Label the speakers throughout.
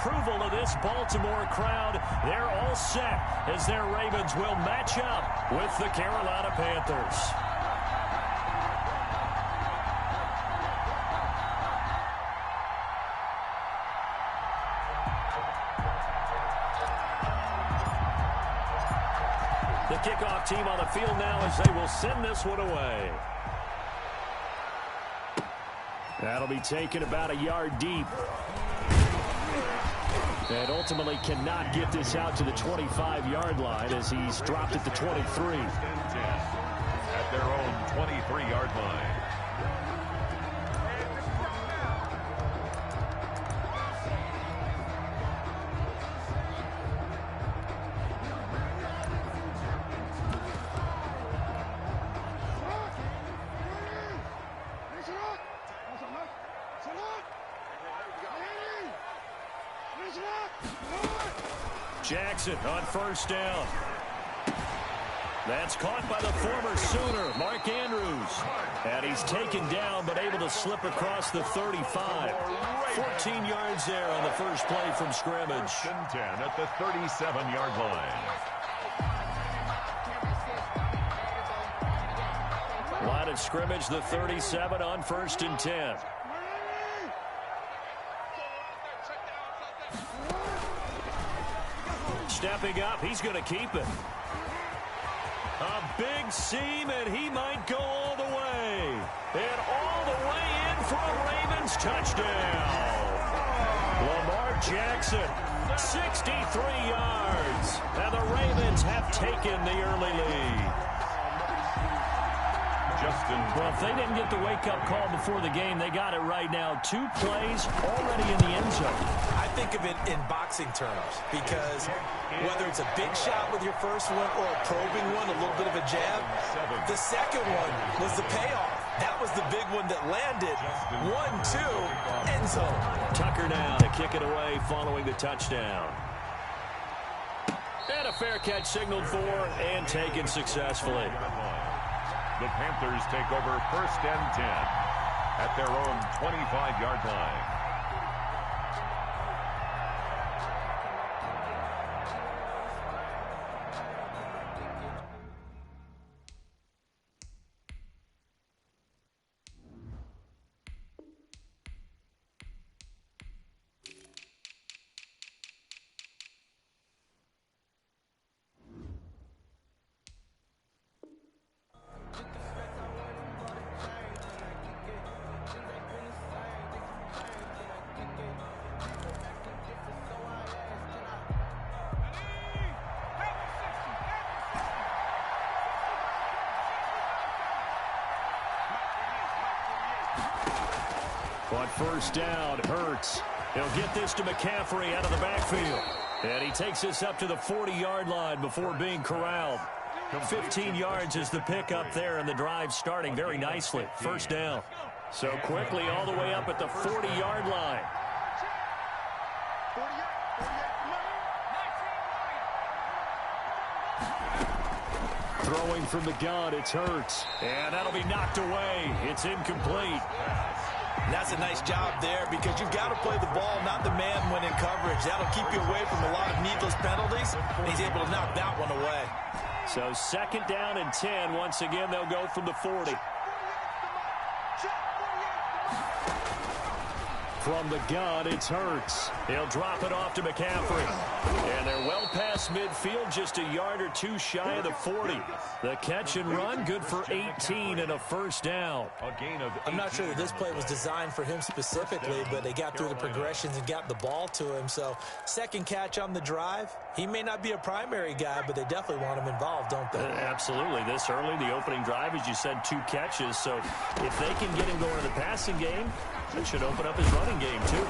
Speaker 1: approval of this Baltimore crowd. They're all set as their Ravens will match up with the Carolina Panthers. The kickoff team on the field now as they will send this one away. That'll be taken about a yard deep. And ultimately cannot get this out to the 25-yard line as he's dropped at the 23.
Speaker 2: At their own 23-yard line.
Speaker 1: Jackson on first down. That's caught by the former Sooner, Mark Andrews. And he's taken down but able to slip across the 35. 14 yards there on the first play from scrimmage.
Speaker 2: 10 at the 37-yard line.
Speaker 1: Line of scrimmage, the 37 on 1st and 10. Stepping up, he's going to keep it. A big seam, and he might go all the way. And all the way in for a Ravens touchdown. Lamar Jackson, 63 yards. And the Ravens have taken the early lead. Well, if they didn't get the wake-up call before the game, they got it right now. 2 plays already in the end zone.
Speaker 3: I think of it in boxing terms because whether it's a big shot with your first one or a probing one, a little bit of a jab, the second one was the payoff. That was the big one that landed. 1-2, end zone.
Speaker 1: Tucker now to kick it away following the touchdown. And a fair catch signaled for and taken successfully.
Speaker 2: The Panthers take over 1st and 10 at their own 25-yard line.
Speaker 1: On first down, Hurts. He'll get this to McCaffrey out of the backfield. And he takes this up to the 40-yard line before being corralled. 15 yards is the pickup there, and the drive starting very nicely. First down. So quickly all the way up at the 40-yard line. Throwing from the gun, it's Hurts. And that'll be knocked away. It's incomplete.
Speaker 3: And that's a nice job there because you've got to play the ball, not the man when in coverage. That'll keep you away from a lot of needless penalties, and he's able to knock that one away.
Speaker 1: So 2nd down and 10. Once again, they'll go from the 40. From the gun, it's Hurts. He'll drop it off to McCaffrey. And they're well past midfield, just a yard or 2 shy of the 40. The catch and run, good for 18 and a first down.
Speaker 2: A gain of 18.
Speaker 3: I'm not sure that this play was designed for him specifically, but they got through the progressions and got the ball to him. So, 2nd catch on the drive. He may not be a primary guy, but they definitely want him involved, don't they?
Speaker 1: Absolutely. This early, the opening drive, as you said, 2 catches. So, if they can get him going in the passing game, that should open up his running game, too.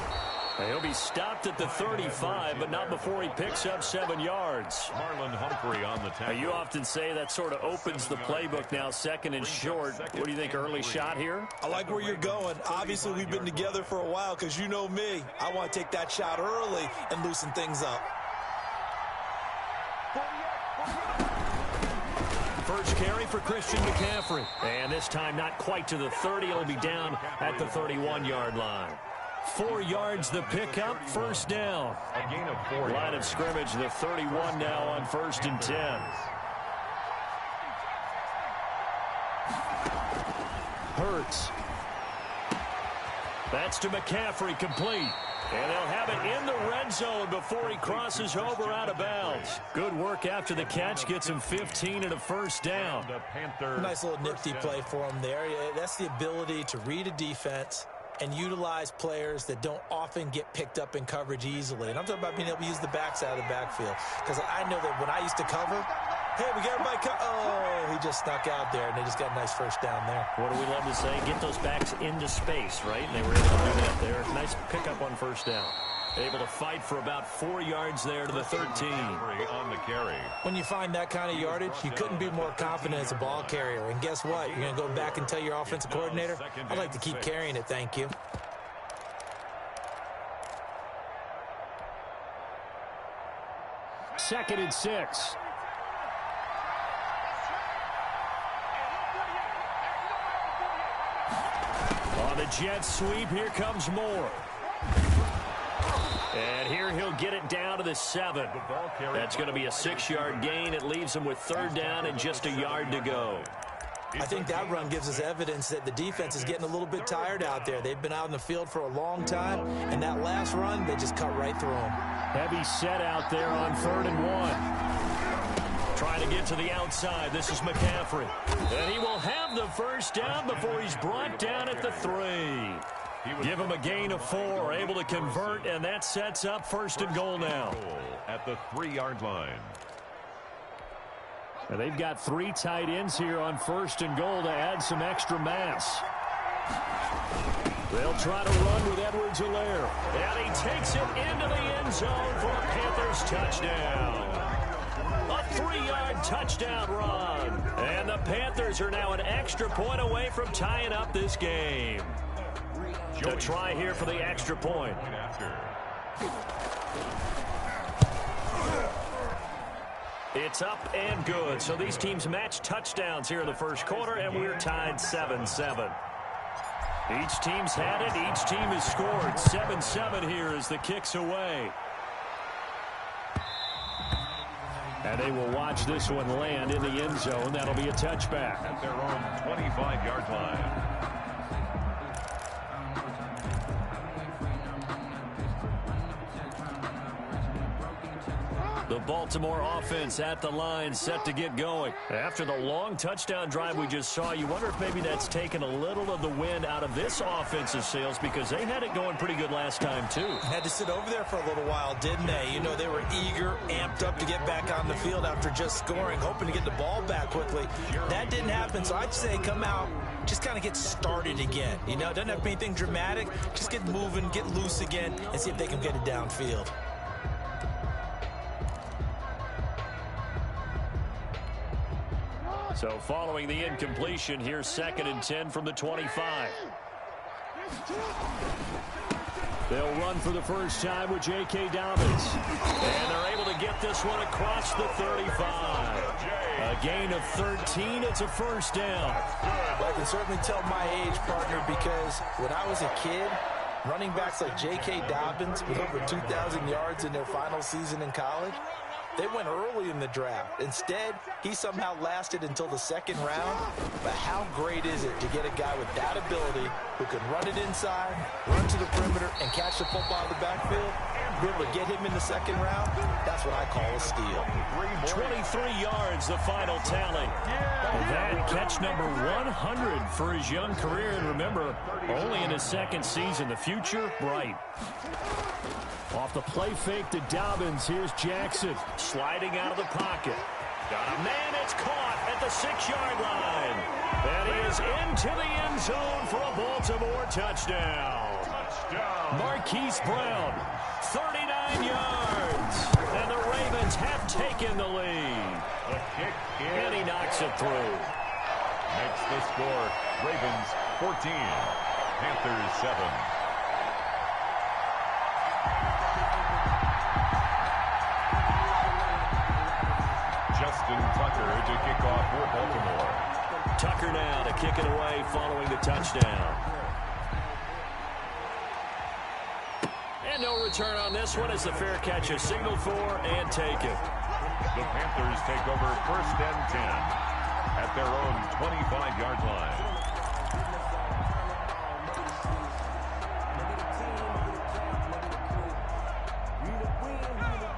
Speaker 1: He'll be stopped at the 35, but not before he picks up 7 yards.
Speaker 2: Marlon Humphrey on the tackle.
Speaker 1: You often say that sort of opens the playbook now, 2nd and short. What do you think, early shot here?
Speaker 3: I like where you're going. Obviously, we've been together for a while because you know me. I want to take that shot early and loosen things up.
Speaker 1: First carry for Christian McCaffrey. And this time not quite to the 30. It'll be down at the 31-yard line. 4 yards the pickup, first down.
Speaker 2: A gain of 4 yards.
Speaker 1: Line of scrimmage, the 31 now on 1st and 10. Hurts. That's to McCaffrey, complete. And they'll have it in the red zone before he crosses over out of bounds. Good work after the catch. Gets him 15 and a first down.
Speaker 3: Nice little nifty play for him there. That's the ability to read a defense and utilize players that don't often get picked up in coverage easily. And I'm talking about being able to use the backside of the backfield. Because I know that when I used to cover, hey, we got everybody oh, he just snuck out there, and they just got a nice first down there.
Speaker 1: What do we love to say? Get those backs into space, right? And they were able to do that there. Nice pickup on first down. Able to fight for about 4 yards there to the 13.
Speaker 2: On the carry.
Speaker 3: When you find that kind of yardage, you couldn't be more confident as a ball carrier. And guess what? You're going to go back and tell your offensive coordinator, I'd like to keep carrying it, thank you.
Speaker 1: Second and 6. On the jet sweep, here comes Moore. And here he'll get it down to the 7. That's going to be a 6-yard gain. It leaves him with 3rd down and just a yard to go.
Speaker 3: I think that run gives us evidence that the defense is getting a little bit tired out there. They've been out in the field for a long time, and that last run, they just cut right through them.
Speaker 1: Heavy set out there on 3rd and 1. Trying to get to the outside. This is McCaffrey. And he will have the first down before he's brought down at the 3. Give him a gain of 4, able to convert, and that sets up 1st and goal now.
Speaker 2: At the 3-yard line.
Speaker 1: And they've got 3 tight ends here on 1st and goal to add some extra mass. They'll try to run with Edwards-Helaire. And he takes it into the end zone for a Panthers touchdown. A 3-yard touchdown run. And the Panthers are now an extra point away from tying up this game. To try here for the extra point. It's up and good. So these teams match touchdowns here in the first quarter, and we're tied 7-7. Each team's had it. Each team has scored. 7-7 here as the kick's away. And they will watch this one land in the end zone. That'll be a touchback.
Speaker 2: At their own 25-yard line.
Speaker 1: The Baltimore offense at the line, set to get going. After the long touchdown drive we just saw, you wonder if maybe that's taken a little of the wind out of this offensive sails, because they had it going pretty good last time, too.
Speaker 3: Had to sit over there for a little while, didn't they? You know, they were eager, amped up to get back on the field after just scoring, hoping to get the ball back quickly. That didn't happen, so I'd say come out, just kind of get started again. You know, it doesn't have to be anything dramatic. Just get moving, get loose again, and see if they can get it downfield.
Speaker 1: So following the incompletion, here's 2nd and 10 from the 25. They'll run for the first time with J.K. Dobbins. And they're able to get this one across the 35. A gain of 13. It's a first down.
Speaker 3: Well, I can certainly tell my age, partner, because when I was a kid, running backs like J.K. Dobbins with over 2,000 yards in their final season in college, they went early in the draft. Instead, he somehow lasted until the 2nd round. But how great is it to get a guy with that ability who can run it inside, run to the perimeter, and catch the football out of the backfield? Be able to get him in the 2nd round, that's what I call a steal.
Speaker 1: 23 yards, the final tally. That catch number 100 for his young career. And remember, only in his 2nd season. The future, bright. Off the play fake to Dobbins. Here's Jackson sliding out of the pocket. Got a man. It's caught at the 6-yard line. And he is into the end zone for a Baltimore touchdown. Marquise Brown, 39 yards. And the Ravens have taken the lead. And he knocks it through.
Speaker 2: Makes the score. Ravens 14, Panthers 7. Justin Tucker to kick off for Baltimore.
Speaker 1: Tucker now to kick it away following the touchdown. return on this one as the fair catch is signaled for and taken.
Speaker 2: The Panthers take over 1st and 10 at their own 25-yard line.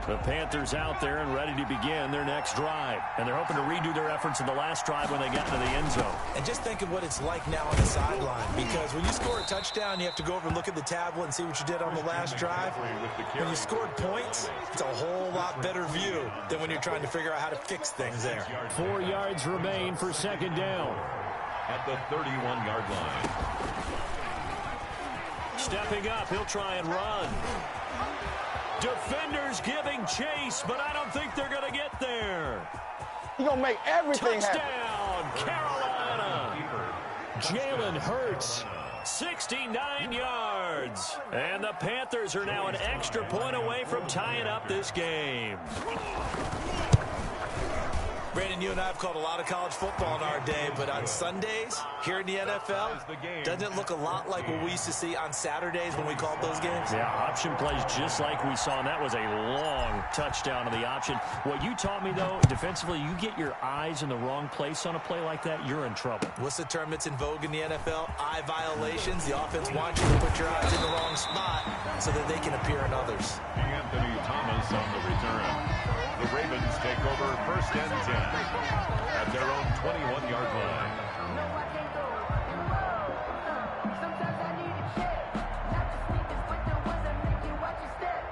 Speaker 1: The Panthers out there and ready to begin their next drive. And they're hoping to redo their efforts in the last drive when they got into the end zone.
Speaker 3: And just think of what it's like now on the sideline. Because when you score a touchdown, you have to go over and look at the tablet and see what you did on the last drive. When you scored points, it's a whole lot better view than when you're trying to figure out how to fix things there.
Speaker 1: 4 yards remain for 2nd down.
Speaker 2: At the 31-yard line.
Speaker 1: Stepping up, he'll try and run. Defenders giving chase, but I don't think they're going to get there.
Speaker 4: He's going to make everything
Speaker 1: Touchdown, Carolina. Jalen Hurts, 69 yards. And the Panthers are now an extra point away from tying up this game.
Speaker 3: Brandon, you and I have called a lot of college football in our day, but on Sundays here in the NFL, doesn't it look a lot like what we used to see on Saturdays when we called those games?
Speaker 1: Yeah, option plays just like we saw, and that was a long touchdown on the option. What you taught me, though, defensively, you get your eyes in the wrong place on a play like that, you're in trouble.
Speaker 3: What's the term that's in vogue in the NFL? Eye violations. The offense wants you to put your eyes in the wrong spot so that they can appear in others.
Speaker 2: Anthony Thomas on the return. The Ravens take over 1st and 10 at their own 21-yard line.
Speaker 5: Sometimes I need a check, not to sneak this, but the ones that make you watch your step.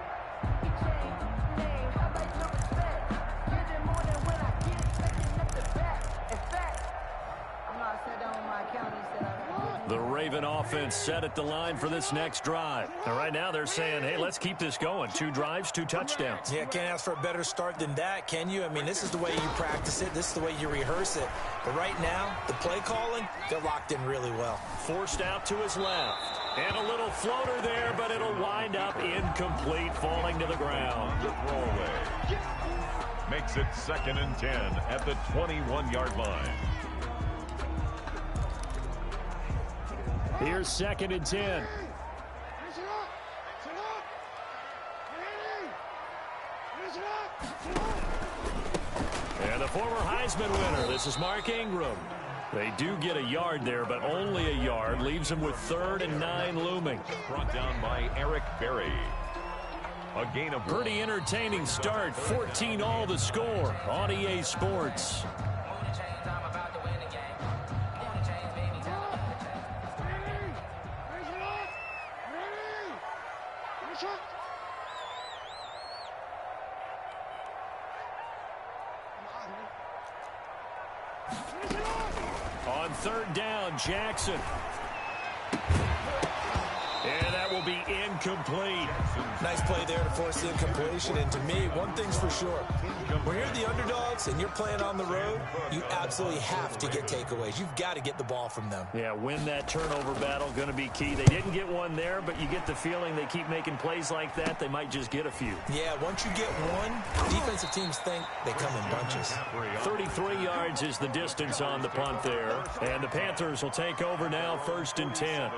Speaker 5: You change names, I like your respect. Give them more than when I get expecting up the back. In fact, I'm not sat down with my accountant and said I got
Speaker 1: The Raven offense set at the line for this next drive. And right now they're saying, hey, let's keep this going. 2 drives, 2 touchdowns.
Speaker 3: Yeah, can't ask for a better start than that, can you? I mean, this is the way you practice it. This is the way you rehearse it. But right now, the play calling, they're locked in really well.
Speaker 1: Forced out to his left. And a little floater there, but it'll wind up incomplete, falling to the ground.
Speaker 2: The throwaway makes it 2nd and 10 at the 21-yard line.
Speaker 1: Here's 2nd and 10. And the former Heisman winner, this is Mark Ingram. They do get a yard there, but only a yard. Leaves them with 3rd and 9 looming.
Speaker 2: Brought down by Eric Berry. A gain of
Speaker 1: pretty entertaining start. 14 all the score on EA Sports. On 3rd down, Jackson. And that will be incomplete.
Speaker 3: Nice play there to force the incompletion. And to me, one thing's for sure. When you're the underdogs and you're playing on the road, you absolutely have to get takeaways. You've got to get the ball from them.
Speaker 1: Yeah, win that turnover battle, going to be key. They didn't get one there, but you get the feeling they keep making plays like that, they might just get a few.
Speaker 3: Yeah, once you get one, defensive teams think they come in bunches.
Speaker 1: 33 yards is the distance on the punt there. And the Panthers will take over now, 1st and 10.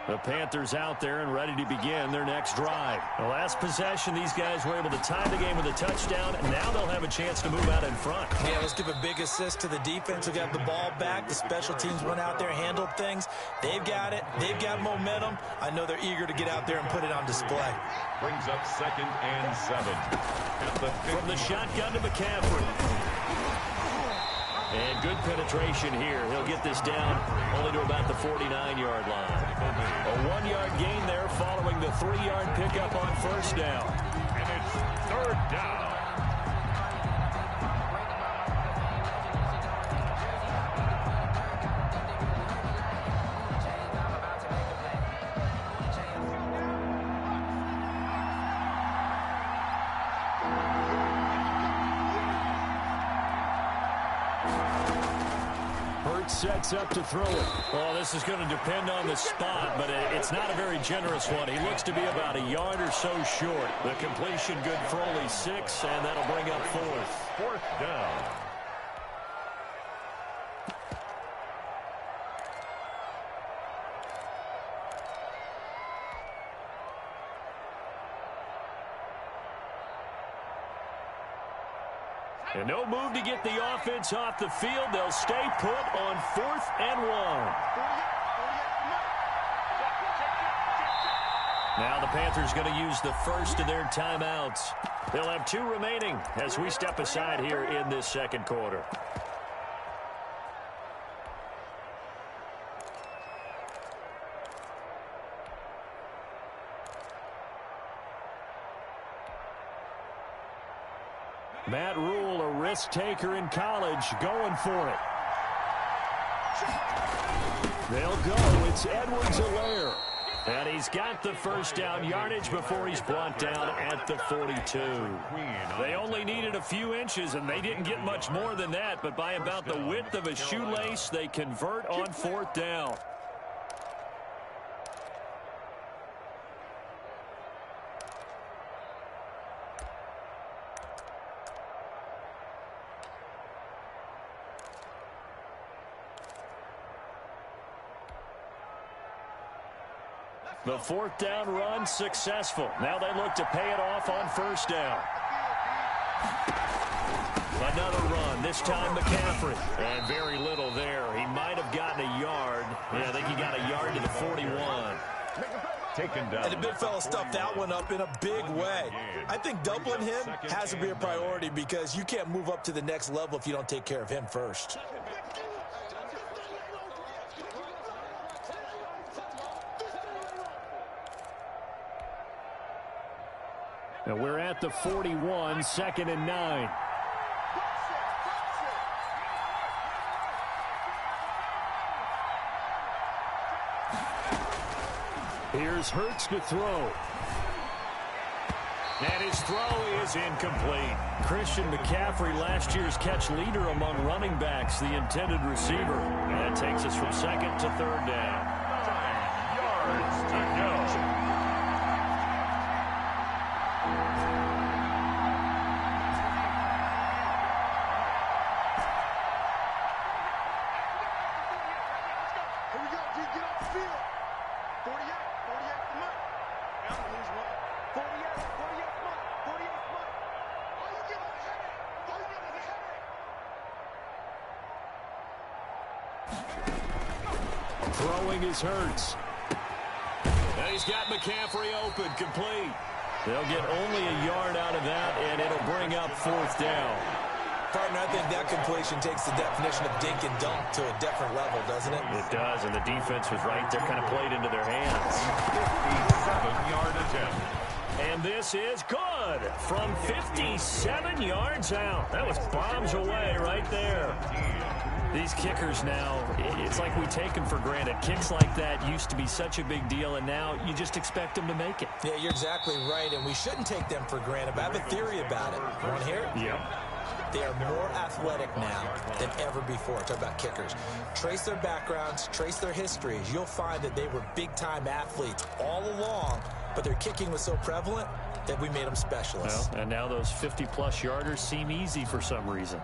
Speaker 1: The Panthers out there and ready to begin their next drive. The last possession, these guys were able to tie the game with a touchdown, and now they'll have a chance to move out in front.
Speaker 3: Yeah, let's give a big assist to the defense who got the ball back. The special teams went out there, handled things. They've got it. They've got momentum. I know they're eager to get out there and put it on display.
Speaker 2: Brings up 2nd and 7.
Speaker 1: From the shotgun to McCaffrey. And good penetration here. He'll get this down only to about the 49-yard line. A 1-yard gain there following the 3-yard pickup on 1st down.
Speaker 2: And it's 3rd down.
Speaker 1: Sets up to throw it. Well, this is going to depend on the spot, but it's not a very generous one. He looks to be about a yard or so short. The completion good for only 6, and that'll bring up 4th.
Speaker 2: 4th down.
Speaker 1: And no move to get the offense off the field. They'll stay put on 4th and 1. Now the Panthers going to use the first of their timeouts. They'll have 2 remaining as we step aside here in this second quarter. Matt Rule, a risk taker in college, going for it. They'll go. It's Edwards-Helaire. And he's got the first down yardage before he's brought down at the 42. They only needed a few inches, and they didn't get much more than that. But by about the width of a shoelace, they convert on 4th down. The 4th down run successful. Now they look to pay it off on 1st down. Another run, this time McCaffrey. And very little there. He might have gotten a yard. Yeah, I think he got a yard to the 41.
Speaker 2: Taken down.
Speaker 3: And the big fella stuffed that one up in a big way. I think doubling him has to be a priority because you can't move up to the next level if you don't take care of him first.
Speaker 1: And we're at the 41, 2nd and 9. Here's Hurts to throw. And his throw is incomplete. Christian McCaffrey, last year's catch leader among running backs, the intended receiver. And that takes us from 2nd to 3rd down.
Speaker 2: 9 yards to go.
Speaker 1: Throwing is Hurts. And he's got McCaffrey open, complete. They'll get only a yard out of that, and it'll bring up 4th down.
Speaker 3: Partner, I think that completion takes the definition of dink and dunk to a different level, doesn't it?
Speaker 1: It does, and the defense was right there, kind of played into their hands.
Speaker 2: 57-yard attempt.
Speaker 1: And this is good from 57 yards out. That was bombs away right there. These kickers now, it's like we take them for granted. Kicks like that used to be such a big deal, and now you just expect them to make it.
Speaker 3: Yeah, you're exactly right, and we shouldn't take them for granted. But I have a theory about it. You want to hear it?
Speaker 1: Yep.
Speaker 3: They are more athletic now than ever before. Talk about kickers. Trace their backgrounds, trace their histories. You'll find that they were big-time athletes all along, but their kicking was so prevalent that we made them specialists.
Speaker 1: Well, and now those 50-plus yarders seem easy for some reason.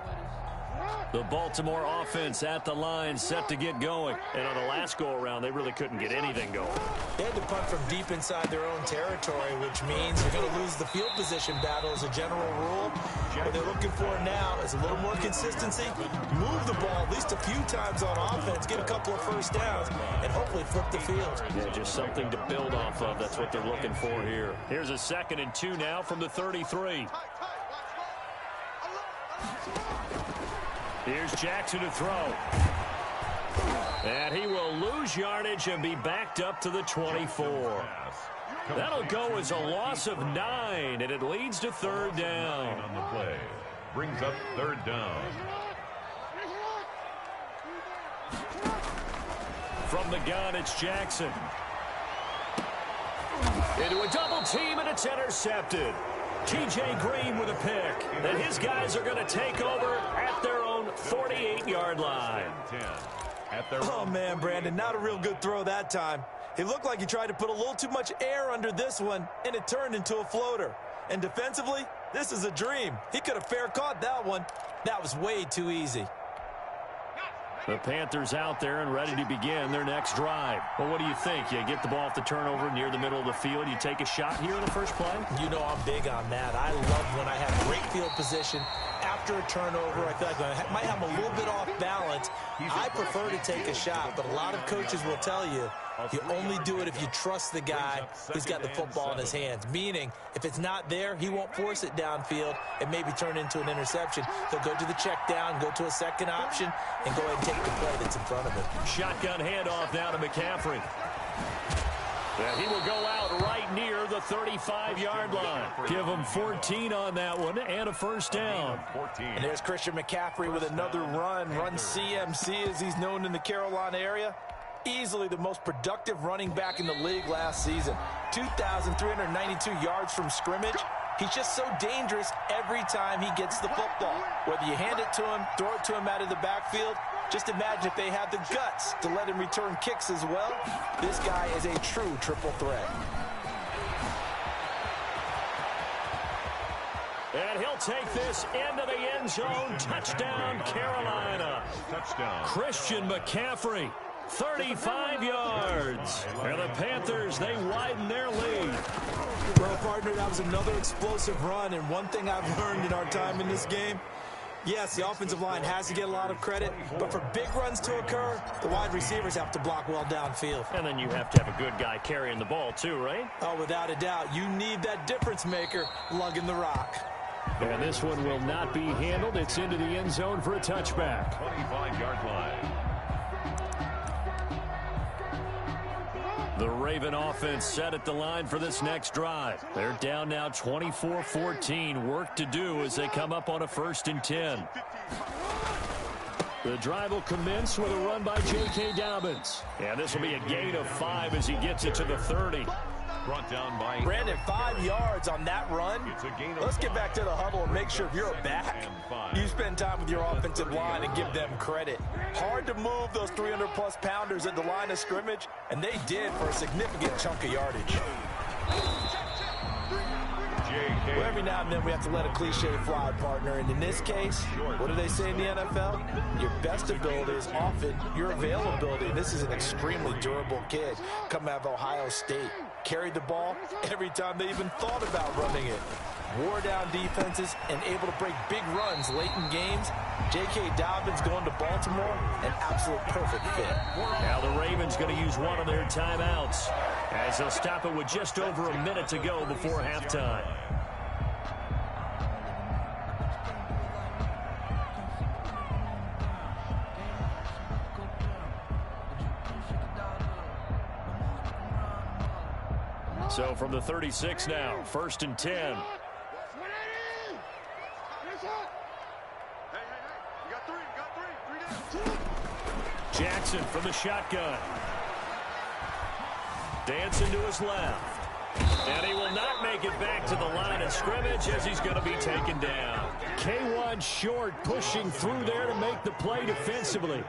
Speaker 1: The Baltimore offense at the line, set to get going. And on the last go-around, they really couldn't get anything going.
Speaker 3: They had to punt from deep inside their own territory, which means you're going to lose the field position battle as a general rule. What they're looking for now is a little more consistency, move the ball at least a few times on offense, get a couple of first downs, and hopefully flip the field.
Speaker 1: Yeah, just something to build off of. That's what they're looking for here. Here's a 2nd and 2 now from the 33. Here's Jackson to throw. And he will lose yardage and be backed up to the 24. That'll go as a loss of 9, and it leads to 3rd down.
Speaker 2: On the play. Brings up 3rd down.
Speaker 1: From the gun, it's Jackson. Into a double team, and it's intercepted. T.J. Green with a pick. And his guys are going to take over at their own 48-yard line.
Speaker 3: Oh, man, Brandon, not a real good throw that time. It looked like he tried to put a little too much air under this one, and it turned into a floater. And defensively, this is a dream. He could have fair caught that one. That was way too easy.
Speaker 1: The Panthers out there and ready to begin their next drive. Well, what do you think? You get the ball off the turnover near the middle of the field. You take a shot here in the first play?
Speaker 3: You know I'm big on that. I love when I have great field position, after a turnover, I feel like I might have him a little bit off balance. I prefer to take a shot, but a lot of coaches will tell you, you only do it if you trust the guy who's got the football in his hands. Meaning, if it's not there, he won't force it downfield and maybe turn into an interception. He'll go to the check down, go to a second option, and go ahead and take the play that's in front of him.
Speaker 1: Shotgun handoff now to McCaffrey. And he will go out right near the 35-yard line. Give him 14 on that one and a first down.
Speaker 3: And there's Christian McCaffrey with another run CMC as he's known in the Carolina area. Easily the most productive running back in the league last season. 2,392 yards from scrimmage. He's just so dangerous every time he gets the football. Whether you hand it to him, throw it to him out of the backfield, just imagine if they have the guts to let him return kicks as well. This guy is a true triple threat.
Speaker 1: And he'll take this into the end zone. Touchdown, Carolina.
Speaker 2: Touchdown.
Speaker 1: Christian McCaffrey, 35 yards. And the Panthers, they widen their lead.
Speaker 3: Well, partner, that was another explosive run. And one thing I've learned in our time in this game, yes, the offensive line has to get a lot of credit, but for big runs to occur, the wide receivers have to block well downfield.
Speaker 1: And then you have to have a good guy carrying the ball too, right?
Speaker 3: Oh, without a doubt. You need that difference maker lugging the rock.
Speaker 1: And this one will not be handled. It's into the end zone for a touchback.
Speaker 2: 25-yard line.
Speaker 1: The Raven offense set at the line for this next drive. They're down now 24-14. Work to do as they come up on a 1st and 10. The drive will commence with a run by J.K. Dobbins. And this will be a gain of 5 as he gets it to the 30.
Speaker 2: Brought down by
Speaker 3: Brandon, 5 yards on that run. Let's get back to the huddle and make sure if you're a back, you spend time with your offensive line and give them credit. Hard to move those 300-plus pounders at the line of scrimmage, and they did for a significant chunk of yardage. Well, every now and then we have to let a cliche fly, partner. And in this case, what do they say in the NFL? Your best ability is often your availability. And this is an extremely durable kid coming out of Ohio State. Carried the ball every time they even thought about running it. Wore down defenses and able to break big runs late in games. J.K. Dobbins going to Baltimore, an absolute perfect fit.
Speaker 1: Now the Ravens going to use one of their timeouts as they'll stop it with just over a minute to go before halftime. So from the 36 now, 1st and 10. Jackson from the shotgun. Dancing to his left. And he will not make it back to the line of scrimmage as he's going to be taken down. K1 Short pushing through there to make the play defensively.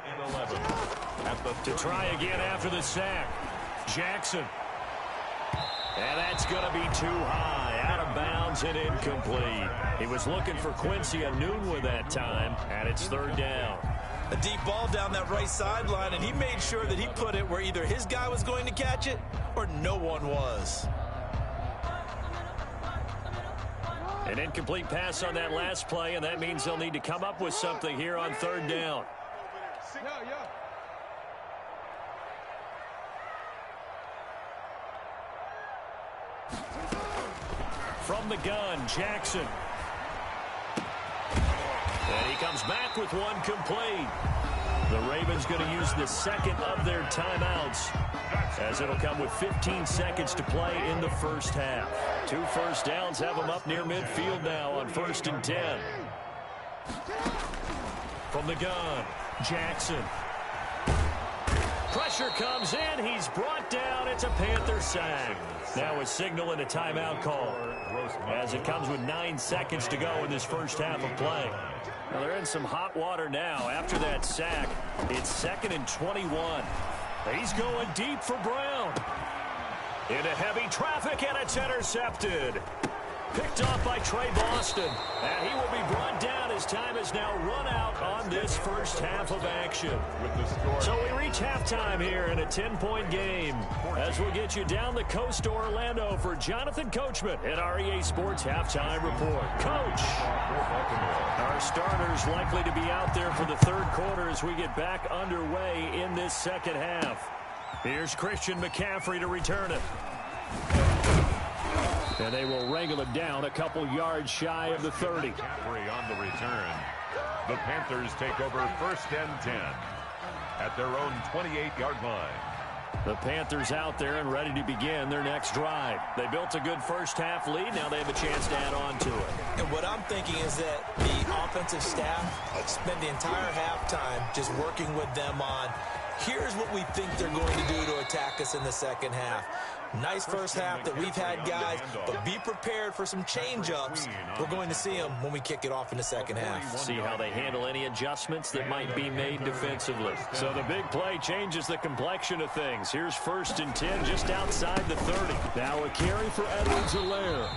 Speaker 1: To try again after the sack. Jackson. And that's going to be too high, out of bounds and incomplete. He was looking for Quincy Enunwa that time, and it's 3rd down.
Speaker 3: A deep ball down that right sideline, and he made sure that he put it where either his guy was going to catch it or no one was.
Speaker 1: An incomplete pass on that last play, and that means they'll need to come up with something here on 3rd down. From the gun, Jackson. And he comes back with one complete. The Ravens going to use the second of their timeouts as it'll come with 15 seconds to play in the first half. 2 first downs have them up near midfield now on 1st and 10. From the gun, Jackson. Pressure comes in. He's brought down. It's a Panther sack. Now a signal and a timeout call as it comes with 9 seconds to go in this first half of play. Well, they're in some hot water now after that sack. It's 2nd and 21. He's going deep for Brown. Into heavy traffic, and it's intercepted. Picked off by Trey Boston. And he will be brought down as time is now run out on this first half of action.
Speaker 2: With the score.
Speaker 1: So we reach halftime here in a 10-point game. As we'll get you down the coast to Orlando for Jonathan Coachman at our EA Sports Halftime Report. Coach, our starters likely to be out there for the third quarter as we get back underway in this second half. Here's Christian McCaffrey to return it. And they will wrangle it down a couple yards shy of the 30.
Speaker 2: McCaffrey on the return. The Panthers take over first and 10 at their own 28-yard line.
Speaker 1: The Panthers out there and ready to begin their next drive. They built a good first half lead. Now they have a chance to add on to it.
Speaker 3: And what I'm thinking is that the offensive staff spent the entire halftime just working with them on, here's what we think they're going to do to attack us in the second half. Nice first half that we've had, guys, but be prepared for some change-ups. We're going to see them when we kick it off in the second half.
Speaker 1: See how they handle any adjustments that might be made defensively. So the big play changes the complexion of things. Here's first and 10 just outside the 30. Now a carry for Edwards-Helaire.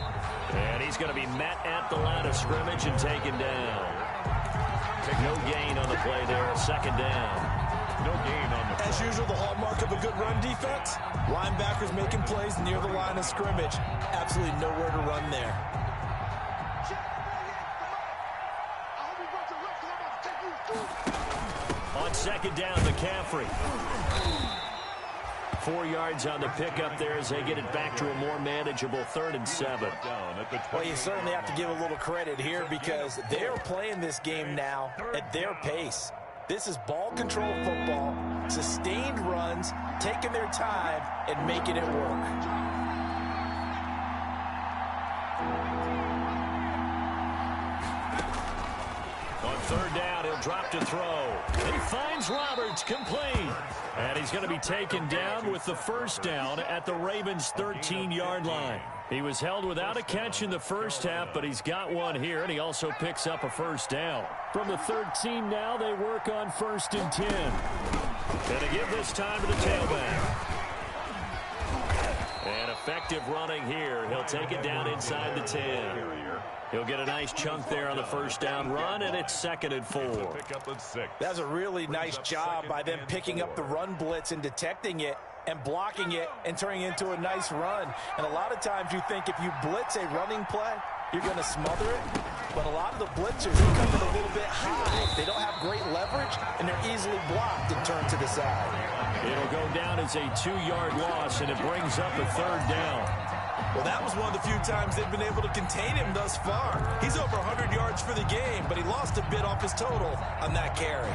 Speaker 1: And he's going to be met at the line of scrimmage and taken down. No gain on the play there, second down.
Speaker 2: No gain on the play.
Speaker 3: As usual, the hallmark of a good run defense, linebackers making plays near the line of scrimmage. Absolutely nowhere to run there.
Speaker 1: On second down, McCaffrey. 4 yards on the pickup there as they get it back to a more manageable 3rd and 7.
Speaker 3: Well, you certainly have to give a little credit here because they're playing this game now at their pace. This is ball control football, sustained runs, taking their time and making it work.
Speaker 1: On third down, he'll drop to throw. He finds Roberts, complete. And he's going to be taken down with the first down at the Ravens' 13-yard line. He was held without a catch in the first half, but he's got one here, and he also picks up a first down. From the 13 now, they work on first and 10. And they give this time to the tailback. And effective running here. He'll take it down inside the 10. He'll get a nice chunk there on the first down run, and it's 2nd and 4.
Speaker 3: That's a really nice job by them picking up the run blitz and detecting it and blocking it and turning it into a nice run. And a lot of times you think if you blitz a running play, you're going to smother it. But a lot of the blitzers are coming a little bit high. They don't have great leverage, and they're easily blocked and turned to the side.
Speaker 1: It'll go down as a 2-yard loss, and it brings up a 3rd down.
Speaker 3: Well, that was one of the few times they've been able to contain him thus far. He's over 100 yards for the game, but he lost a bit off his total on that carry.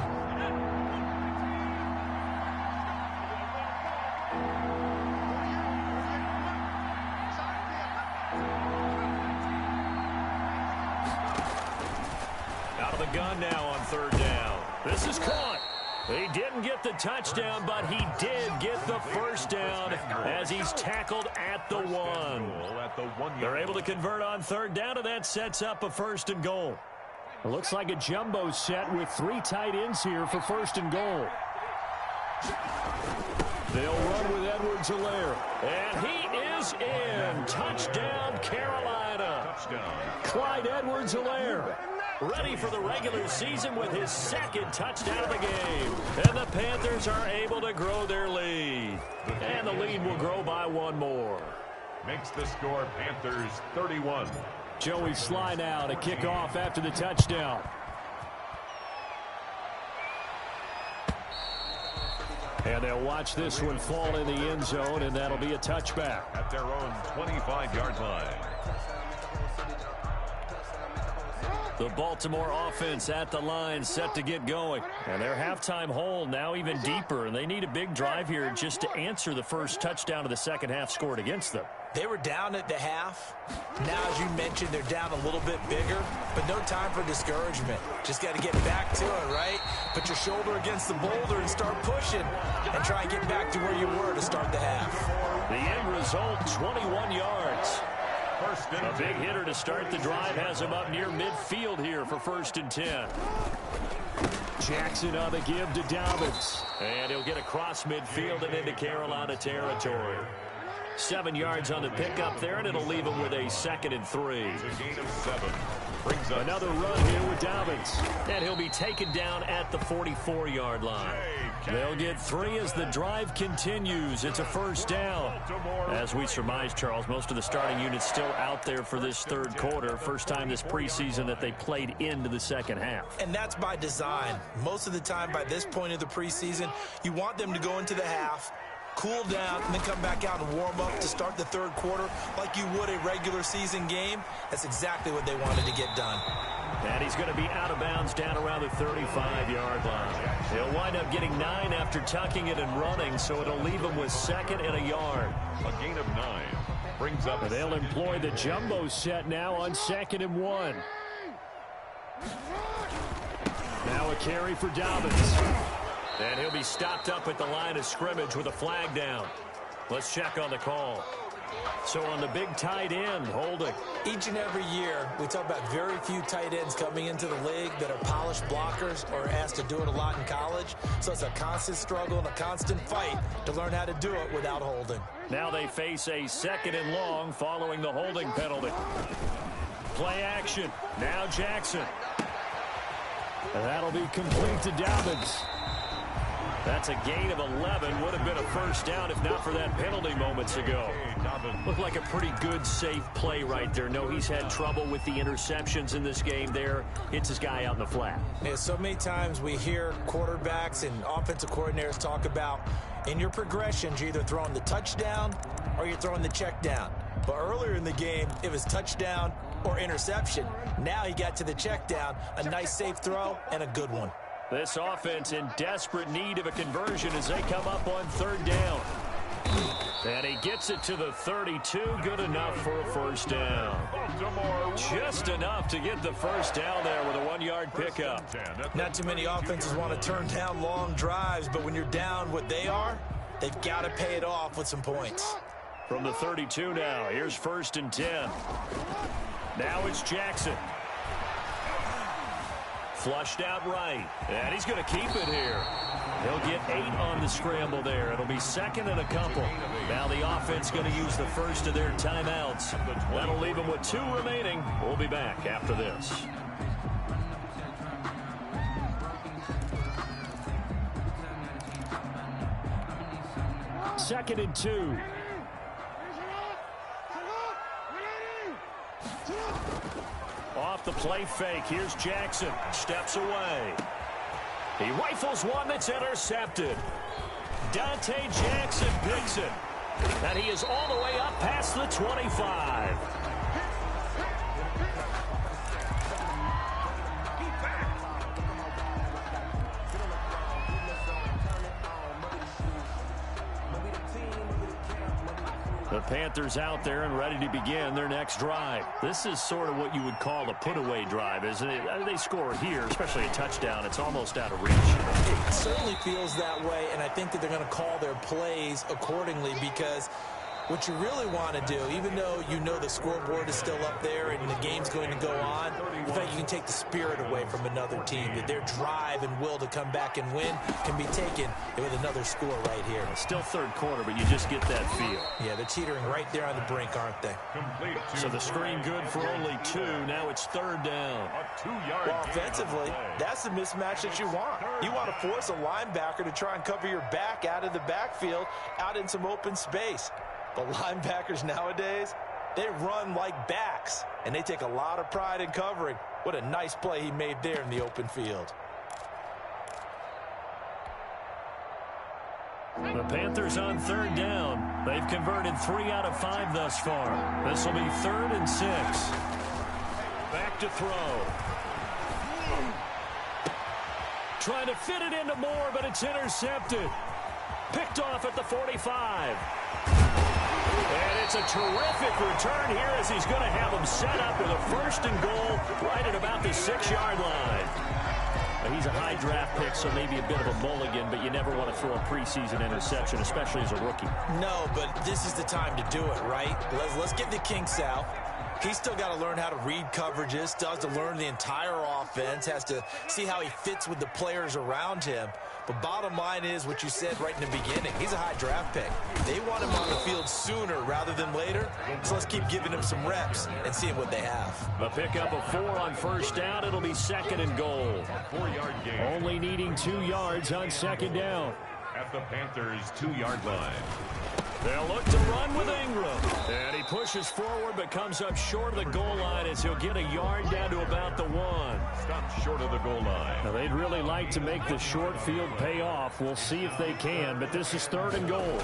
Speaker 1: Out of the gun now on 3rd down. This is caught. He didn't get the touchdown, but he did get the first down as he's tackled at the 1. They're able to convert on 3rd down, and that sets up a 1st and goal. It looks like a jumbo set with 3 tight ends here for 1st and goal. They'll run with Edwards-Helaire, and he is in. Touchdown, Carolina. Clyde Edwards-Helaire, ready for the regular season with his 2nd touchdown of the game. And the Panthers are able to grow their lead. And the lead will grow by 1 more.
Speaker 2: Makes the score Panthers 31.
Speaker 1: Joey Sly now to kick off after the touchdown. And they'll watch this one fall in the end zone, and that'll be a touchback.
Speaker 2: At their own 25-yard line.
Speaker 1: The Baltimore offense at the line set to get going. And their halftime hole now even deeper, and they need a big drive here just to answer the first touchdown of the second half scored against them.
Speaker 3: They were down at the half. Now, as you mentioned, they're down a little bit bigger, but no time for discouragement. Just got to get back to it, right? Put your shoulder against the boulder and start pushing and try and get back to where you were to start the half.
Speaker 1: The end result, 21 yards. A big hitter to start the drive has him up near midfield here for 1st and 10. Jackson on the give to Dobbins. And he'll get across midfield and into Carolina territory. 7 yards on the pickup there, and it'll leave him with a 2nd and 3.
Speaker 2: It's a gain of 7. Brings up
Speaker 1: Another run here with Dobbins. And he'll be taken down at the 44-yard line. They'll get 3 as the drive continues. It's a first down. As we surmise, Charles, most of the starting units still out there for this third quarter. First time this preseason that they played into the second half.
Speaker 3: And that's by design. Most of the time by this point of the preseason, you want them to go into the half, cool down, and then come back out and warm up to start the third quarter like you would a regular season game. That's exactly what they wanted to get done.
Speaker 1: And he's going to be out of bounds down around the 35-yard line. He'll wind up getting 9 after tucking it and running, so it'll leave him with 2nd and a yard.
Speaker 2: a gain of 9. Brings up.
Speaker 1: They'll employ the jumbo set now on 2nd and 1. Now a carry for Dobbins. And he'll be stopped up at the line of scrimmage with a flag down. Let's check on the call. So on the big tight end, holding.
Speaker 3: Each and every year, we talk about very few tight ends coming into the league that are polished blockers or asked to do it a lot in college. So it's a constant struggle and a constant fight to learn how to do it without holding.
Speaker 1: Now they face a 2nd and long following the holding penalty. Play action. Now Jackson. And that'll be complete to Dobbins. That's a gain of 11. Would have been a first down if not for that penalty moments ago. Looked like a pretty good, safe play right there. No, he's had trouble with the interceptions in this game there. Hits his guy out in the flat.
Speaker 3: Yeah, so many times we hear quarterbacks and offensive coordinators talk about in your progressions, you're either throwing the touchdown or you're throwing the check down. But earlier in the game, it was touchdown or interception. Now he got to the check down, a nice safe throw and a good one.
Speaker 1: This offense in desperate need of a conversion as they come up on 3rd down. And he gets it to the 32. Good enough for a first down. Just enough to get the first down there with a 1-yard pickup.
Speaker 3: Not too many offenses want to turn down long drives, but when you're down what they are, they've got to pay it off with some points.
Speaker 1: From the 32 now, here's 1st and 10. Now it's Jackson. Flushed out right, and he's going to keep it here. He'll get 8 on the scramble there. It'll be 2nd and a couple. Now the offense going to use the first of their timeouts. That'll leave them with 2 remaining. We'll be back after this. Second and 2. Off the play fake, here's Jackson. Steps away. He rifles one that's intercepted. Dante Jackson picks it. And he is all the way up past the 25. The Panthers out there and ready to begin their next drive. This is sort of what you would call a put-away drive, isn't it? They score here, especially a touchdown. It's almost out of reach.
Speaker 3: It certainly feels that way, and I think that they're going to call their plays accordingly because what you really want to do, even though you know the scoreboard is still up there and the game's going to go on, in fact, you can take the spirit away from another team, that their drive and will to come back and win can be taken with another score right here.
Speaker 1: Still 3rd quarter, but you just get that feel.
Speaker 3: Yeah, they're teetering right there on the brink, aren't they?
Speaker 1: So the screen good for only 2. Now it's 3rd down.
Speaker 3: Well, offensively, that's the mismatch that you want. You want to force a linebacker to try and cover your back out of the backfield, out in some open space. But linebackers nowadays, they run like backs, and they take a lot of pride in covering. What a nice play he made there in the open field.
Speaker 1: The Panthers on 3rd down. They've converted 3 out of 5 thus far. This will be 3rd and 6. Back to throw. Trying to fit it into Moore, but it's intercepted. Picked off at the 45. And it's a terrific return here as he's going to have him set up with a 1st and goal right at about the 6-yard line. He's a high draft pick, so maybe a bit of a mulligan, but you never want to throw a preseason interception, especially as a rookie.
Speaker 3: No, but this is the time to do it, right? Let's get the kinks out. He's still got to learn how to read coverages, still has to learn the entire offense, has to see how he fits with the players around him. But bottom line is what you said right in the beginning. He's a high draft pick. They want him on the field sooner rather than later. So let's keep giving him some reps and seeing what they have.
Speaker 1: A pickup of 4 on first down. It'll be second and goal.
Speaker 2: 4-yard gain.
Speaker 1: Only needing 2 yards on second down.
Speaker 2: At the Panthers' 2-yard line.
Speaker 1: They'll look to run with Ingram. And he pushes forward but comes up short of the goal line as he'll get a yard down to about the 1.
Speaker 2: Stopped short of the goal line.
Speaker 1: Now, they'd really like to make the short field pay off. We'll see if they can, but this is third and goal.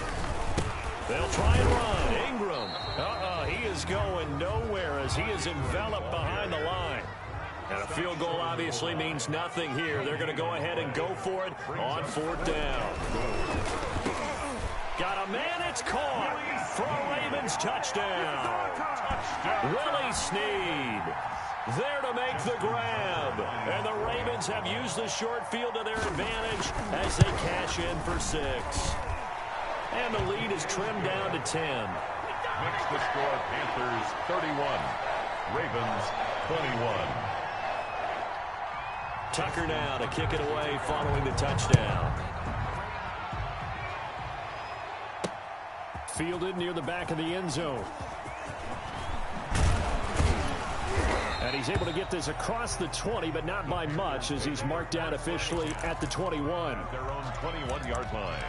Speaker 1: They'll try and run. Ingram. He is going nowhere as he is enveloped behind the line. And a field goal obviously means nothing here. They're going to go ahead and go for it on fourth down. Got a man, it's caught for a Ravens touchdown. Willie Snead there to make the grab. And the Ravens have used the short field to their advantage as they cash in for 6. And the lead is trimmed down to 10.
Speaker 2: Makes the score Panthers 31, Ravens 21.
Speaker 1: Tucker now to kick it away following the touchdown. Fielded near the back of the end zone. And he's able to get this across the 20, but not by much as he's marked down officially at the 21.
Speaker 2: At their own 21-yard line.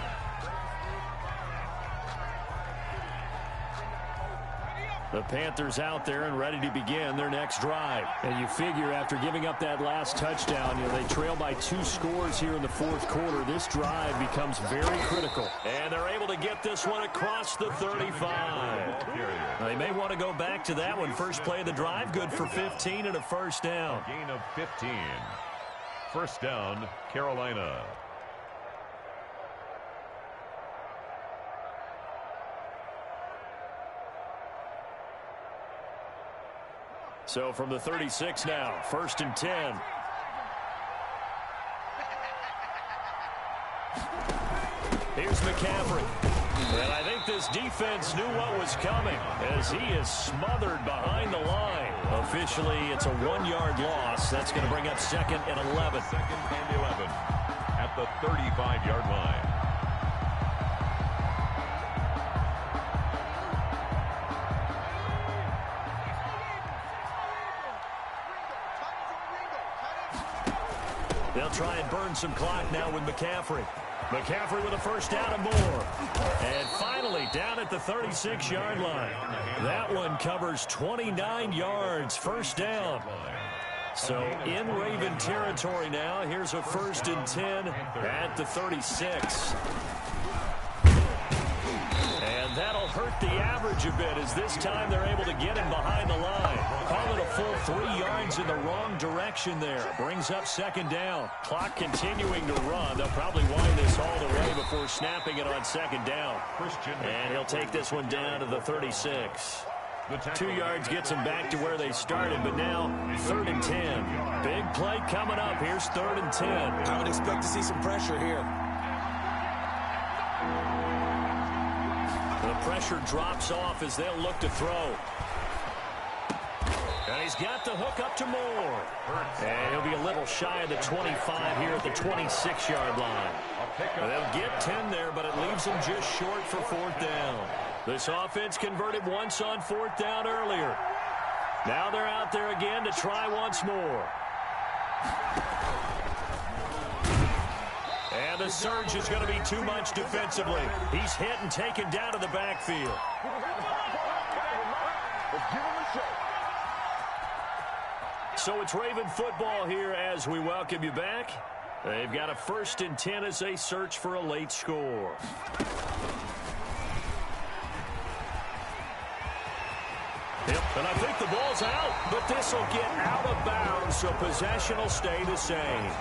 Speaker 1: The Panthers out there and ready to begin their next drive. And you figure after giving up that last touchdown, they trail by 2 scores here in the fourth quarter. This drive becomes very critical. And they're able to get this one across the 35. They may want to go back to that one. First play of the drive, good for 15 and a first down.
Speaker 2: A gain of 15. First down, Carolina.
Speaker 1: So from the 36 now, first and 10. Here's McCaffrey. And I think this defense knew what was coming as he is smothered behind the line. Officially, it's a 1-yard loss. That's going to bring up second and 11.
Speaker 2: Second and 11 at the 35-yard line.
Speaker 1: They'll try and burn some clock now with McCaffrey. McCaffrey with a first down and more. And finally down at the 36-yard line. That one covers 29 yards, first down. So in Raven territory now. Here's a first and 10 at the 36. And that'll hurt the average a bit as this time they're able to get him behind the line. Call it a full 3 yards in the wrong direction there. Brings up second down. Clock continuing to run. They'll probably wind this all the way before snapping it on second down. And he'll take this one down to the 36. 2 yards gets them back to where they started, but now third and 10. Big play coming up. Here's third and 10.
Speaker 3: I would expect to see some pressure here.
Speaker 1: The pressure drops off as they'll look to throw. And he's got the hook up to Moore. And he'll be a little shy of the 25 here at the 26-yard line. They'll get 10 there, but it leaves them just short for fourth down. This offense converted once on fourth down earlier. Now they're out there again to try once more. And the surge is going to be too much defensively. He's hit and taken down to the backfield. So it's Raven football here as we welcome you back. They've got a first and 10 as they search for a late score. Yep, and I think the ball's out, but this will get out of bounds, so possession will stay the same.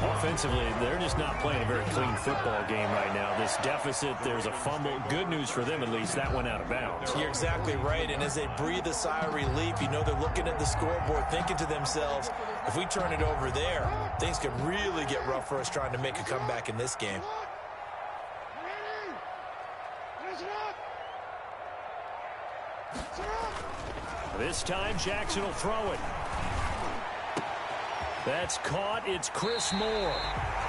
Speaker 1: Offensively, they're just not playing a very clean football game right now. This deficit, there's a fumble. Good news for them, at least. That went out of bounds.
Speaker 3: You're exactly right, and as they breathe a sigh of relief, you know they're looking at the scoreboard, thinking to themselves, if we turn it over there, things could really get rough for us trying to make a comeback in this game.
Speaker 1: This time, Jackson will throw it. That's caught. It's Chris Moore.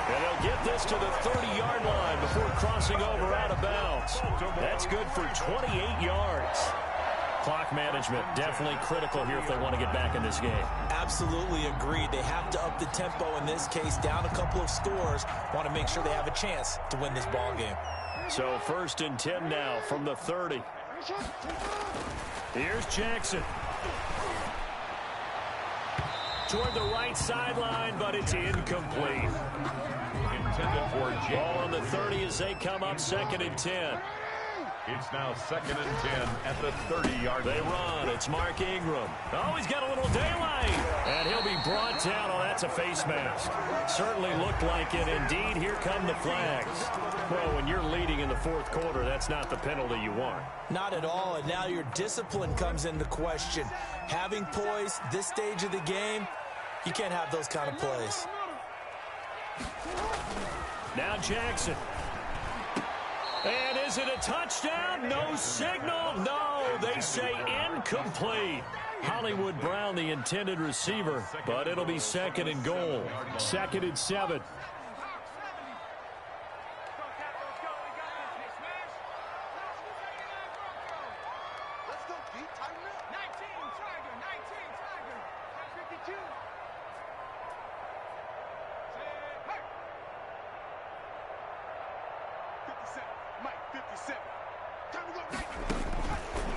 Speaker 1: And he'll get this to the 30-yard line before crossing over out of bounds. That's good for 28 yards. Clock management definitely critical here if they want to get back in this game.
Speaker 3: Absolutely agreed. They have to up the tempo in this case, down a couple of scores. Want to make sure they have a chance to win this ball game.
Speaker 1: So 1st and 10 now from the 30. Here's Jackson. Toward the right sideline, but it's incomplete.
Speaker 2: Intended for Jake.
Speaker 1: Ball on the 30 as they come up 2nd and 10.
Speaker 2: It's now 2nd and 10 at the 30-yard line.
Speaker 1: They run. It's Mark Ingram. Oh, he's got a little daylight. And he'll be brought down. Oh, that's a face mask. Certainly looked like it. Indeed, here come the flags. Well, when you're leading in the 4th quarter, that's not the penalty you want.
Speaker 3: Not at all, and now your discipline comes into question. Having poise this stage of the game, you can't have those kind of plays.
Speaker 1: Now Jackson. And is it a touchdown? No signal. No, they say incomplete. Hollywood Brown, the intended receiver, but it'll be 2nd and goal. 2nd and 7.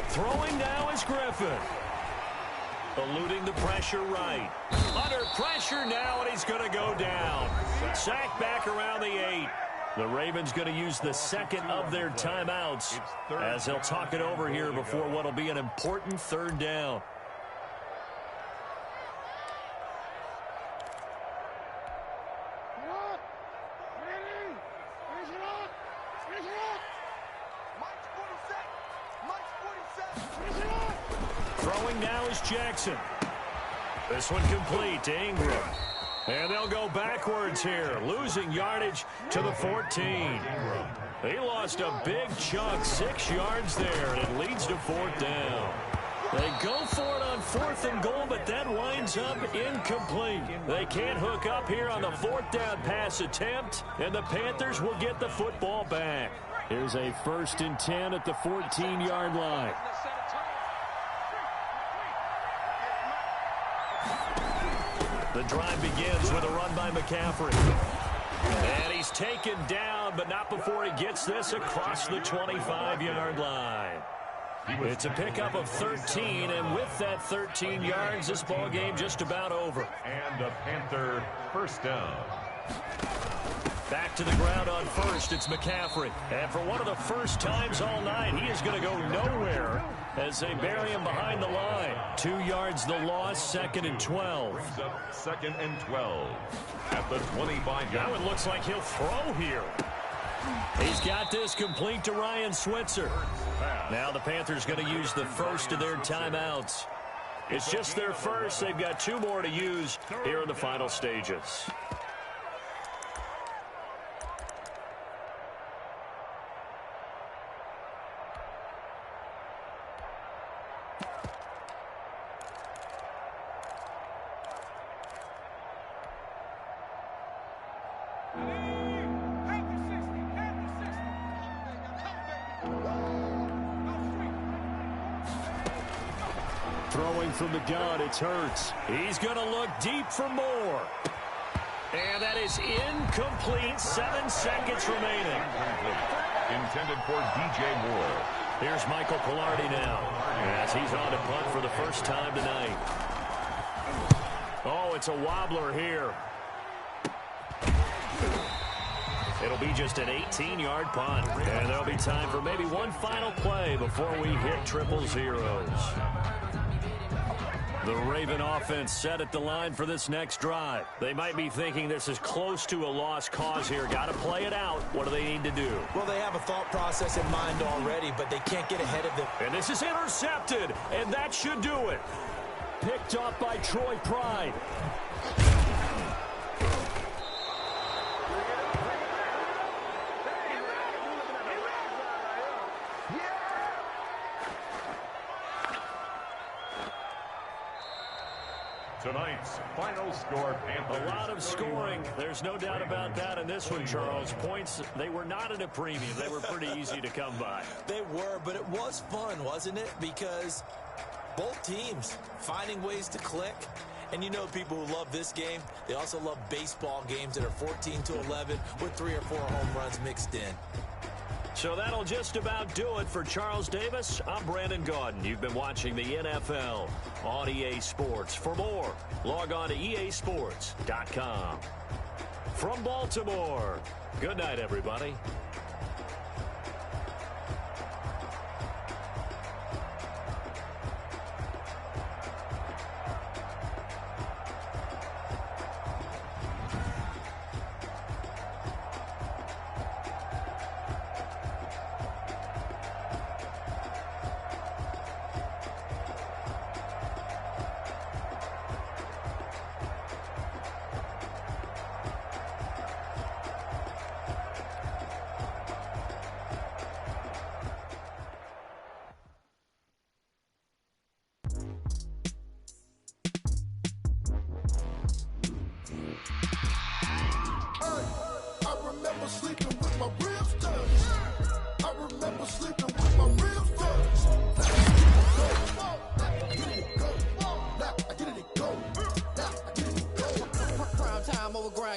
Speaker 1: Throwing now is Griffin. Eluding the pressure right. Under pressure now, and he's going to go down. Sacked back around the 8. The Ravens going to use the 2nd of their timeouts as they'll talk it over here before what will be an important 3rd down. Throwing now is Jackson. This one complete to Ingram. And they'll go backwards here, losing yardage to the 14. He lost a big chunk, 6 yards there, and it leads to 4th down. They go for it on 4th and goal, but that winds up incomplete. They can't hook up here on the 4th down pass attempt, and the Panthers will get the football back. Here's a 1st and 10 at the 14-yard line. The drive begins with a run by McCaffrey. And he's taken down, but not before he gets this across the 25-yard line. It's a pickup of 13, and with that 13 yards, this ball game just about over.
Speaker 2: And a Panther 1st down.
Speaker 1: Back to the ground on 1st, it's McCaffrey. And for one of the first times all night, he is going to go nowhere as they bury him behind the line. 2 yards the loss, 2nd and 12.
Speaker 2: Brings up 2nd and 12 at the 25-yard.
Speaker 1: Now it looks like he'll throw here. He's got this complete to Ryan Switzer. Now the Panthers going to use the 1st of their timeouts. It's just their 1st. They've got 2 more to use here in the final stages. Throwing from the gun, it's Hurts. He's going to look deep for more. And that is incomplete. 7 seconds remaining.
Speaker 2: Intended for DJ Moore.
Speaker 1: Here's Michael Pilardi now as he's on to punt for the first time tonight. Oh, it's a wobbler here. It'll be just an 18-yard punt. And there'll be time for maybe one final play before we hit triple zeros. The Raven offense set at the line for this next drive. They might be thinking this is close to a lost cause here. Got to play it out. What do they need to do?
Speaker 3: Well, they have a thought process in mind already, but they can't get ahead of them.
Speaker 1: And this is intercepted, and that should do it. Picked up by Troy Pride.
Speaker 2: Tonight's final score, Panthers.
Speaker 1: A lot of scoring. There's no doubt about that in this one, Charles. Points, they were not at a premium. They were pretty easy to come by.
Speaker 3: They were, but it was fun, wasn't it? Because both teams finding ways to click. And you know people who love this game, they also love baseball games that are 14-11 with 3 or 4 home runs mixed in.
Speaker 1: So that'll just about do it for Charles Davis. I'm Brandon Gaudin. You've been watching the NFL on EA Sports. For more, log on to easports.com. From Baltimore, good night, everybody.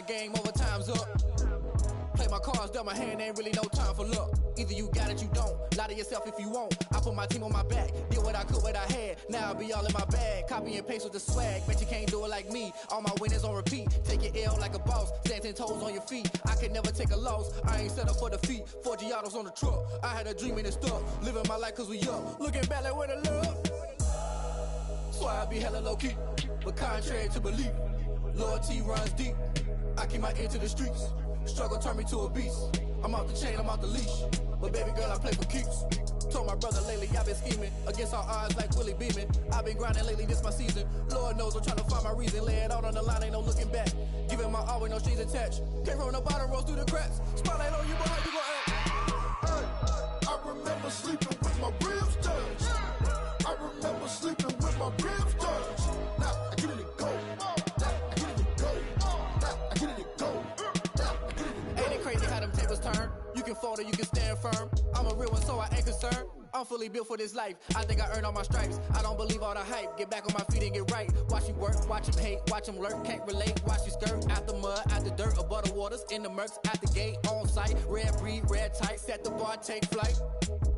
Speaker 6: Game over, time's up. Play my cards, dealt my hand, ain't really no time for luck. Either you got it, you don't. Lie to yourself if you won't. I put my team on my back, did what I could, what I had. Now I'll be all in my bag. Copy and paste with the swag. Bet you can't do it like me. All my winners on repeat. Take your L like a boss. Stand 10 toes on your feet. I can never take a loss. I ain't set up for defeat. 4 Giottos on the truck. I had a dream and it stuck. Living my life cause we up. Looking back like where the love. So I be hella low key. But contrary to belief, loyalty runs deep. I keep my ear to the streets. Struggle turned me to a beast. I'm off the chain, I'm off the leash. But baby girl, I play for keeps. Told my brother lately, I've been scheming. Against all odds like Willie Beeman. I've been grinding lately, this my season. Lord knows I'm trying to find my reason. Lay it out on the line, ain't no looking back. Giving my all with no strings attached. Came from the bottom, rose through the cracks. Spotlight on you, boy, how you gon' act? Hey, I remember sleeping with my ribs touched. I remember sleeping with my ribs touched. Now I get it go. Turn. You can fold or you can stand firm. I'm a real one, so I ain't concerned. I'm fully built for this life. I think I earned all my stripes. I don't believe all the hype. Get back on my feet and get right. Watch you work, watch him hate, watch him lurk. Can't relate, watch you skirt. Out the mud, out the dirt, above the waters, in the murks, at the gate, on site. Red breed, red tight, set the bar, take flight.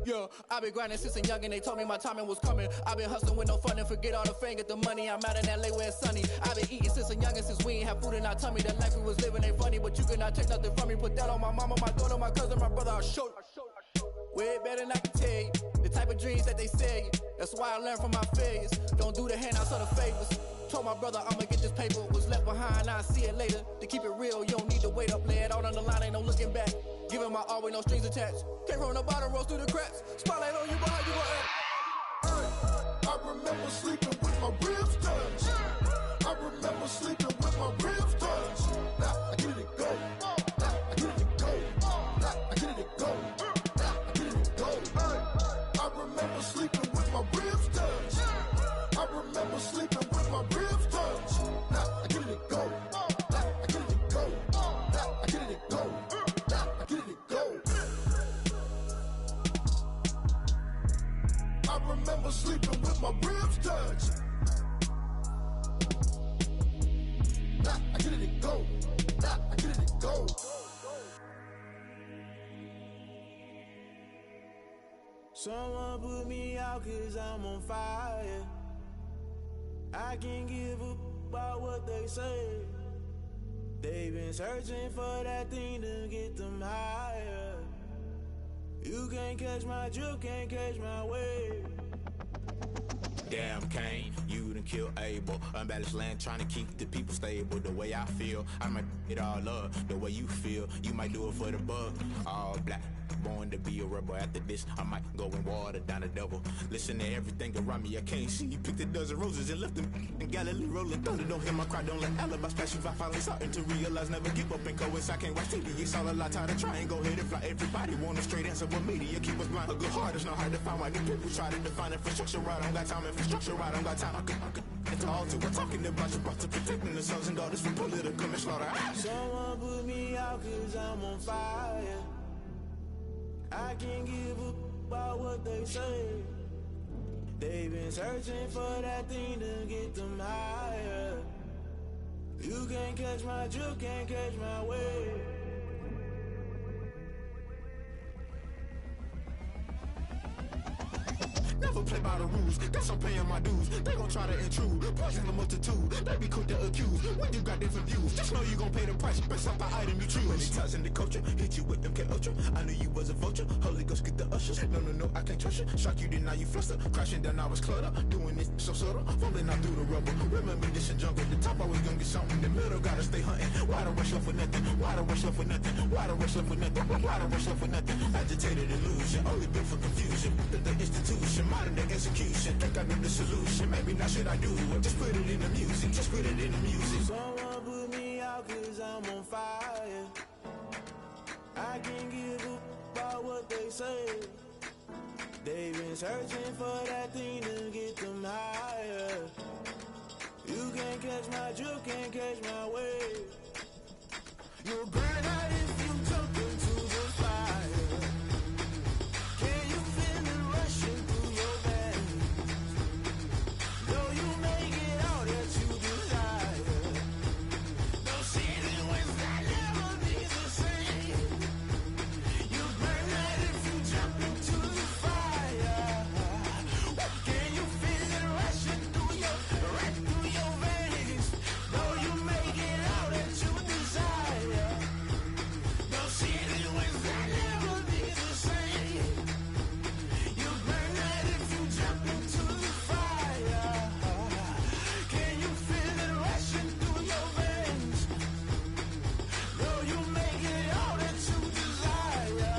Speaker 6: Yeah, I've been grinding since a young and they told me my timing was coming. I've been hustling with no fun and forget all the fame, get the money. I'm out in LA where it's sunny. I've been eating since a young and since we ain't have food in our tummy. The life we was living ain't funny, but you cannot take nothing from me. Put that on my mama, my daughter, my cousin, my brother, I'll show you. Way better than I can tell you. The type of dreams that they sell you. That's why I learned from my failures. Don't do the handouts or the favors. Told my brother I'ma get this paper. Was left behind, I'll see it later. To keep it real, you don't need to wait up. Lay it out on the line, ain't no looking back. Giving my all with no strings attached. Came from the bottom, rose through the cracks. Spotlight on you, boy, how you gon' act? I remember sleeping with my ribs touched. I remember sleeping with my ribs touched. Now I get it go. Now I get it go. Now I get it go. Now I get it go. I remember sleeping with my ribs touched. I remember sleeping with my ribs touched. Now I get it go. Now I get it go. Now I get it go. Now I get it go. I remember sleeping with my ribs touched. Now I get it go. Now I get it go.
Speaker 7: Someone put me out cause I'm on fire. I can't give up about what they say. They've been searching for that thing to get them higher. You can't catch my drift, can't catch my wave. Damn Kane, you done killed Abel. Unbalanced land trying to keep the people stable. The way I feel, I might it all up. The way you feel, you might do it for the buck. All black, born to be a rebel. After this, I might go and water down the devil. Listen to everything around me, I can't see. You picked a dozen roses and left them in Galilee rolling thunder. Don't hear my cry, don't let alibis pass you. I finally starting to realize, never give up and coincide. I can't watch TV, it's all a lot. Tired of trying, go ahead and fly. Everybody want a straight answer, but media keep us blind. A good heart is not hard to find. Why do people try to define infrastructure right? I don't got time, infrastructure right, I don't got time. I could it's all to. We're talking about you, about to protecting the sons and daughters from political manslaughter. Someone put me out cause I'm on fire. I can't give up about what they say. They've been searching for that thing to get them higher. You can't catch my drift, can't catch my wave. Never play by the rules, guess I'm paying my dues. They gon' try to intrude, poison the multitude. They be quick to accuse, when you got different views. Just know you gon' pay the price, based off the item you choose. Many times in the culture, hit you with them MK Ultra. I knew you was a vulture, Holy Ghost get the ushers. No, I can't trust you. Shock you, then now you fluster. Crashing down, I was cluttered. Doing this so subtle, falling out through the rubble. Remember this in jungle, the top always gonna get something. The middle gotta stay hunting. Why the rush left for nothing? Why the rush left for nothing? Why the rush left for nothing? Why the rush left for nothing? Agitated illusion, only built for confusion. The institution, modern day execution. Think I know the solution. Maybe not should I do it? Just put it in the music. Just put it in the music. Someone put me out cause I'm on fire. I can't give up about what they say. They've been searching for that thing to get them higher. You can't catch my drift, can't catch my wave. You'll burn out if you jump into the fire. Can you feel it rushing through your veins? Though you make it all that you desire. No season when that never be the same. You burn out if you jump into the fire. Can you feel it rushing through your veins? Though you make it all that you desire. No season when that never be the same. You burn out if you jump into the fire. Can you feel it rushing through your veins? Though you make it all that you desire.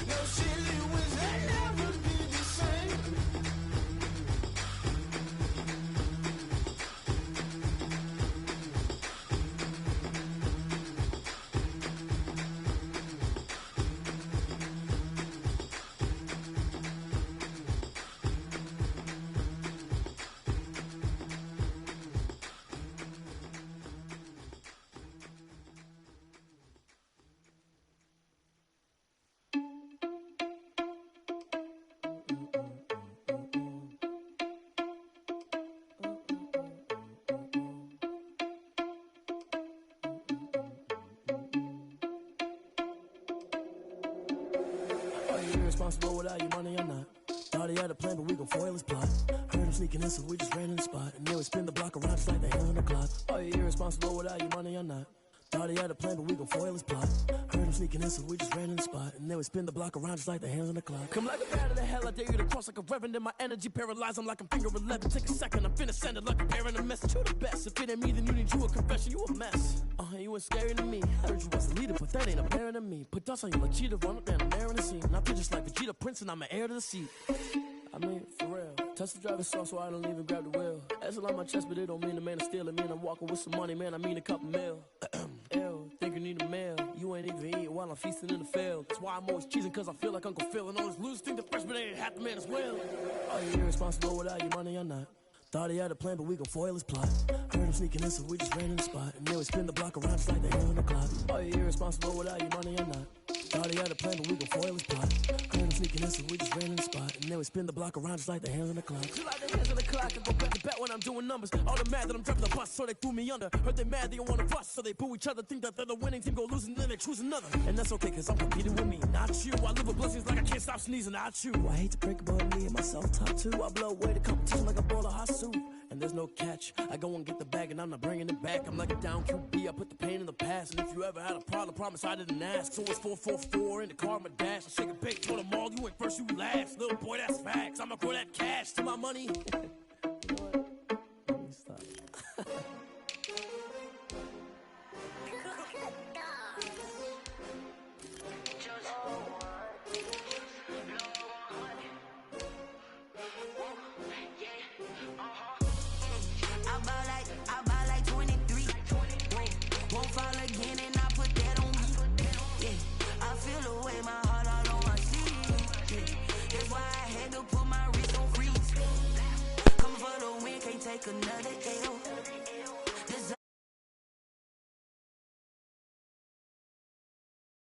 Speaker 7: No silly winds that never be the same.
Speaker 8: Are you irresponsible without your money or not? Thought he had a plan, but we gon' foil his plot. Heard him sneaking in, so we just ran in the spot. And then we spin the block around just like the hell in the clock. Are you irresponsible without your money or not? Thought he had a plan, but we gon' foil his plot. Heard him sneaking in, so we just ran in the spot. And then we spin the block around just like the hands on the clock. Come like a bat of the hell, I dare you to cross like a reverend. And my energy paralyzed, I'm like I'm finger 11. Take a second, I'm finna send it like a parent a message. You the best, if it ain't me, then you need you a confession. You a mess, you ain't scary to me. Heard you was a leader, but that ain't apparent to me. Put dust on you like cheetah, run up and I'm there in the scene. And I feel just like Vegeta Prince and I'm an heir to the seat. I mean, for real. Touch the driver's soft so I don't even grab the wheel. That's on my chest, but it don't mean the man is stealing. Man, I'm walking with some money, man, I mean a couple mil. Ew, think you need a meal. You ain't even eating while I'm feasting in the field. That's why I'm always cheesing, cause I feel like Uncle Phil. And all those losers think the freshman ain't half the man as well. Are you irresponsible without your money or not? Thought he had a plan, but we gon' foil his plot. Heard him sneaking in, so we just ran in the spot. And then we spin the block around just like the hell in the clock. Are you irresponsible without your money or not? Thought he had a plan, but we gon' foil his plot. Heard him sneaking in, so we just ran in the spot. And then we spin the block around just like the hands on the clock. Just like the hands on the clock, I go back to back when I'm doing numbers. All the mad that I'm driving the bus, so they threw me under. Heard they mad, they don't wanna bust, so they boo each other. Think that they're the winning team, go losing, then they choose another. And that's okay, cause I'm competing with me, not you. I live with blessings like I can't stop sneezing, not you. I hate to break about me and myself top two. I blow away the competition like a bowl of hot soup. And there's no catch. I go and get the bag and I'm not bringing it back. I'm like a down QB, I put the pain in the past. And if you ever had a problem, promise I didn't ask. So it's 444 in the car, my dash. I shake a bake, told them all, you ain't first, you last. Little boy, that's facts. I'ma grow that cash to my money. You know what? Let me stop.
Speaker 9: fall again and I put that on me. Yeah, I feel the way, my heart all on my sleeve. Yeah, that's why I had to put my wrist on freeze. Coming for the win, can't take another L.